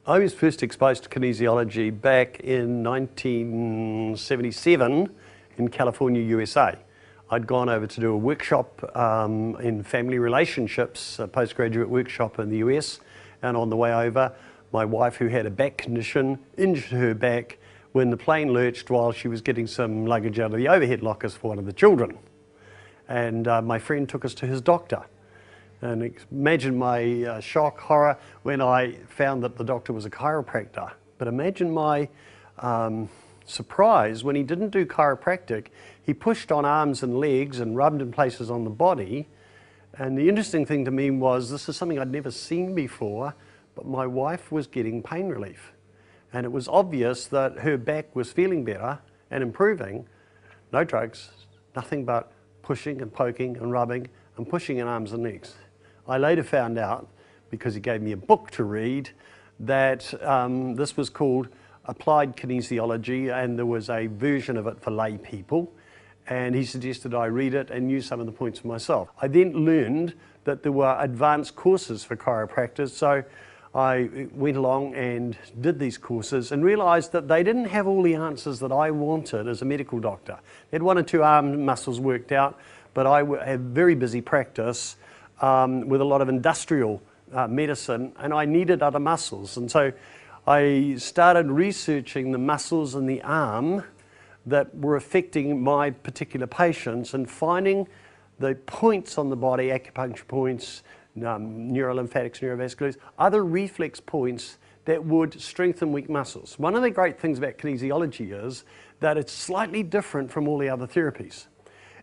I was first exposed to kinesiology back in 1977 in California, USA. I'd gone over to do a workshop in family relationships, a postgraduate workshop in the US, and on the way over, my wife, who had a back condition, injured her back when the plane lurched while she was getting some luggage out of the overhead lockers for one of the children. And my friend took us to his doctor. And imagine my shock, horror, when I found that the doctor was a chiropractor. But imagine my surprise when he didn't do chiropractic. He pushed on arms and legs and rubbed in places on the body. And the interesting thing to me was, this is something I'd never seen before, but my wife was getting pain relief. And it was obvious that her back was feeling better and improving. No drugs, nothing but pushing and poking and rubbing and pushing in arms and legs. I later found out, because he gave me a book to read, that this was called Applied Kinesiology, and there was a version of it for lay people, and he suggested I read it and use some of the points for myself. I then learned that there were advanced courses for chiropractors, so I went along and did these courses and realized that they didn't have all the answers that I wanted as a medical doctor. They had one or two arm muscles worked out, but I had very busy practice with a lot of industrial medicine, and I needed other muscles. And so I started researching the muscles in the arm that were affecting my particular patients and finding the points on the body, acupuncture points, neurolymphatics, neurovasculars, other reflex points that would strengthen weak muscles. One of the great things about kinesiology is that it's slightly different from all the other therapies.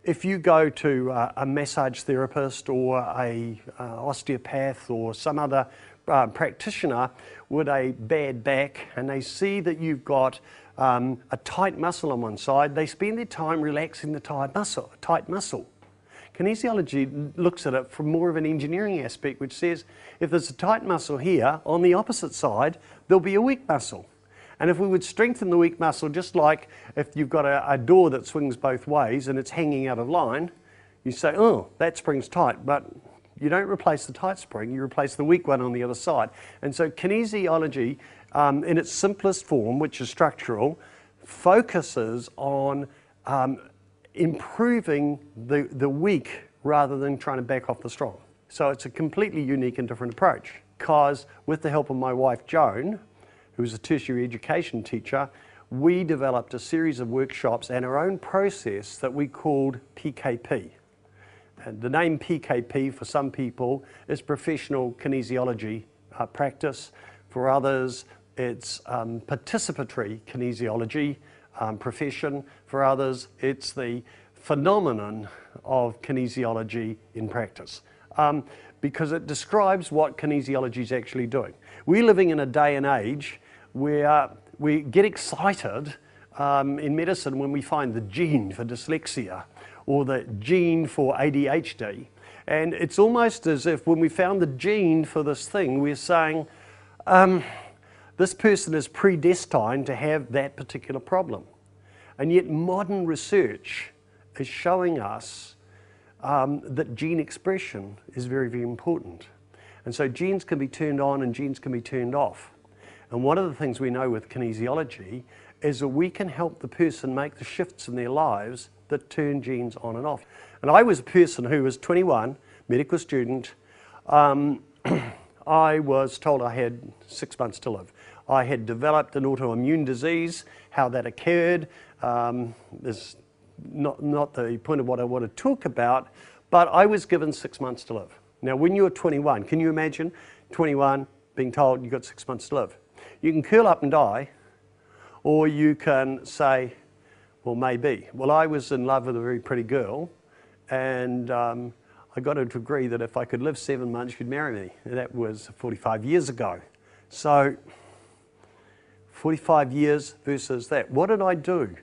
If you go to a massage therapist or a osteopath or some other practitioner with a bad back, and they see that you've got a tight muscle on one side, they spend their time relaxing the tight muscle. Kinesiology looks at it from more of an engineering aspect, which says if there's a tight muscle here, on the opposite side, there'll be a weak muscle. And if we would strengthen the weak muscle, just like if you've got a door that swings both ways and it's hanging out of line, you say, oh, that spring's tight, but you don't replace the tight spring, you replace the weak one on the other side. And so kinesiology, in its simplest form, which is structural, focuses on improving the weak rather than trying to back off the strong. So it's a completely unique and different approach. Because with the help of my wife, Joan, who was a tertiary education teacher, we developed a series of workshops and our own process that we called PKP. And the name PKP for some people is professional kinesiology practice. For others, it's participatory kinesiology profession. For others, it's the phenomenon of kinesiology in practice. Because it describes what kinesiology is actually doing. We're living in a day and age where we get excited in medicine when we find the gene for dyslexia or the gene for ADHD. And it's almost as if when we found the gene for this thing, we're saying, this person is predestined to have that particular problem. And yet modern research is showing us that gene expression is very, very important. And so genes can be turned on and genes can be turned off. And one of the things we know with kinesiology is that we can help the person make the shifts in their lives that turn genes on and off. And I was a person who was 21, medical student. I was told I had 6 months to live. I had developed an autoimmune disease. How that occurred is not the point of what I want to talk about, but I was given 6 months to live. Now, when you're 21, can you imagine 21 being told you've got 6 months to live? You can curl up and die, or you can say, well, maybe. Well, I was in love with a very pretty girl, and I got her to agree that if I could live 7 months, she'd marry me. And that was 45 years ago. So 45 years versus that. What did I do?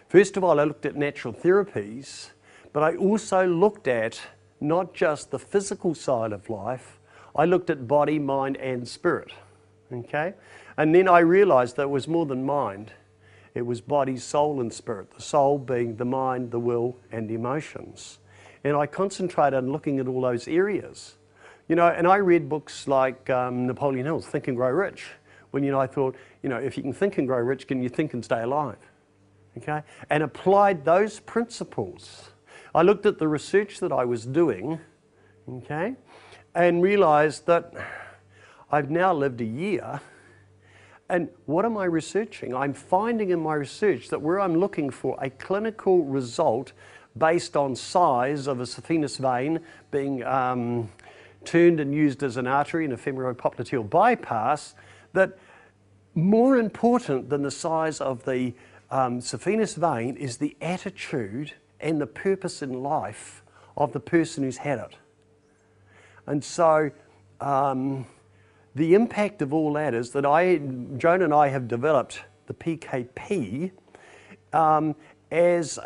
First of all, I looked at natural therapies, but I also looked at not just the physical side of life, I looked at body, mind, and spirit, okay? And then I realized that it was more than mind. It was body, soul, and spirit. The soul being the mind, the will, and the emotions. And I concentrated on looking at all those areas. You know, and I read books like Napoleon Hill's Think and Grow Rich, When, I thought, if you can think and grow rich, can you think and stay alive? Okay? And applied those principles. I looked at the research that I was doing, okay, and realized that I've now lived a year. And what am I researching? I'm finding in my research that where I'm looking for a clinical result based on size of a saphenous vein being turned and used as an artery in a femoropopliteal bypass, that more important than the size of the saphenous vein is the attitude and the purpose in life of the person who's had it. And so the impact of all that is that Joan and I have developed the PKP as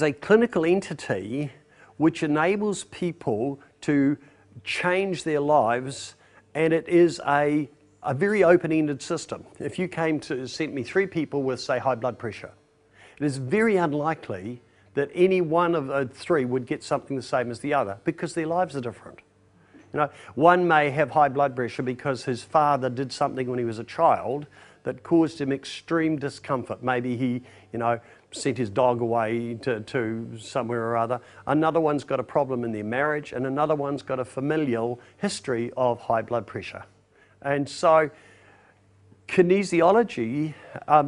a clinical entity which enables people to change their lives, and it is a very open-ended system. If you sent me 3 people with, say, high blood pressure, it is very unlikely that any one of the 3 would get something the same as the other because their lives are different. One may have high blood pressure because his father did something when he was a child that caused him extreme discomfort. Maybe he, sent his dog away to somewhere or other. Another one's got a problem in their marriage, and another one's got a familial history of high blood pressure. And so kinesiology,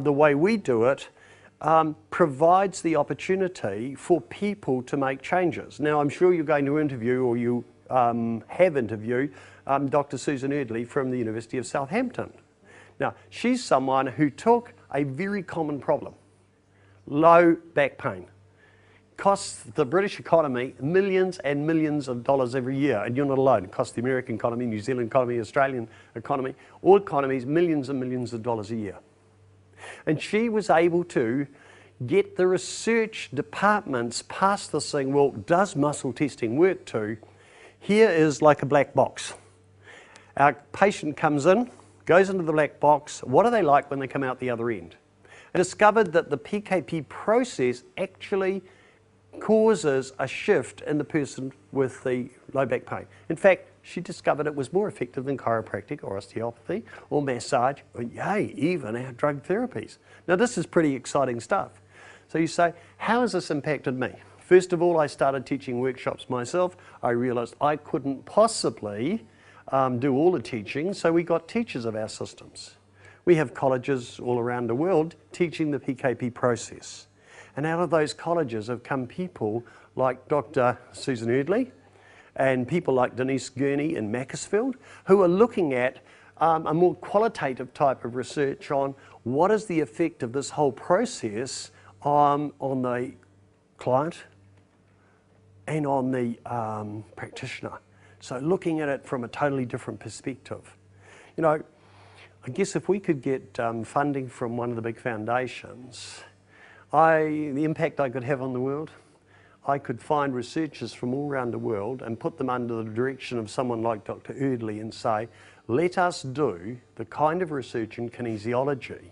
the way we do it, provides the opportunity for people to make changes. Now, I'm sure you're going to interview, or you have interviewed, Dr. Susan Erdley from the University of Southampton. Now, she's someone who took a very common problem, low back pain. Costs the British economy millions and millions of dollars every year, and you're not alone. It costs the American economy, New Zealand economy, Australian economy, all economies, millions and millions of dollars a year. And she was able to get the research departments past this thing, well, does muscle testing work too? Here is like a black box. Our patient comes in, goes into the black box. What are they like when they come out the other end? I discovered that the PKP process actually causes a shift in the person with the low back pain. In fact, she discovered it was more effective than chiropractic or osteopathy or massage, or yay, even our drug therapies. Now, this is pretty exciting stuff. So you say, how has this impacted me? First of all, I started teaching workshops myself. I realized I couldn't possibly do all the teaching, so we got teachers of our systems. We have colleges all around the world teaching the PKP process. And out of those colleges have come people like Dr. Susan Erdley and people like Denise Gurney in Macclesfield, who are looking at a more qualitative type of research on what is the effect of this whole process on the client and on the practitioner. So looking at it from a totally different perspective. I guess if we could get funding from one of the big foundations, the impact I could have on the world, I could find researchers from all around the world and put them under the direction of someone like Dr. Erdley and say, let us do the kind of research in kinesiology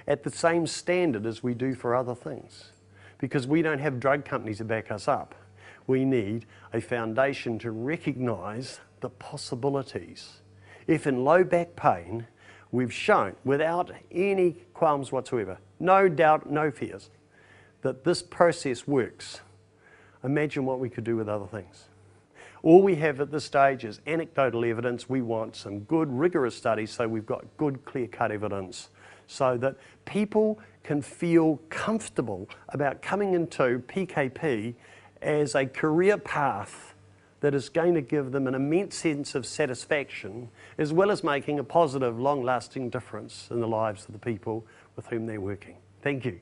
at the same standard as we do for other things. Because we don't have drug companies to back us up. We need a foundation to recognize the possibilities. If in low back pain, we've shown without any qualms whatsoever, no doubt, no fears, that this process works. Imagine what we could do with other things. All we have at this stage is anecdotal evidence. We want some good, rigorous studies so we've got good, clear-cut evidence so that people can feel comfortable about coming into PKP as a career path that is going to give them an immense sense of satisfaction, as well as making a positive, long-lasting difference in the lives of the people with whom they're working. Thank you.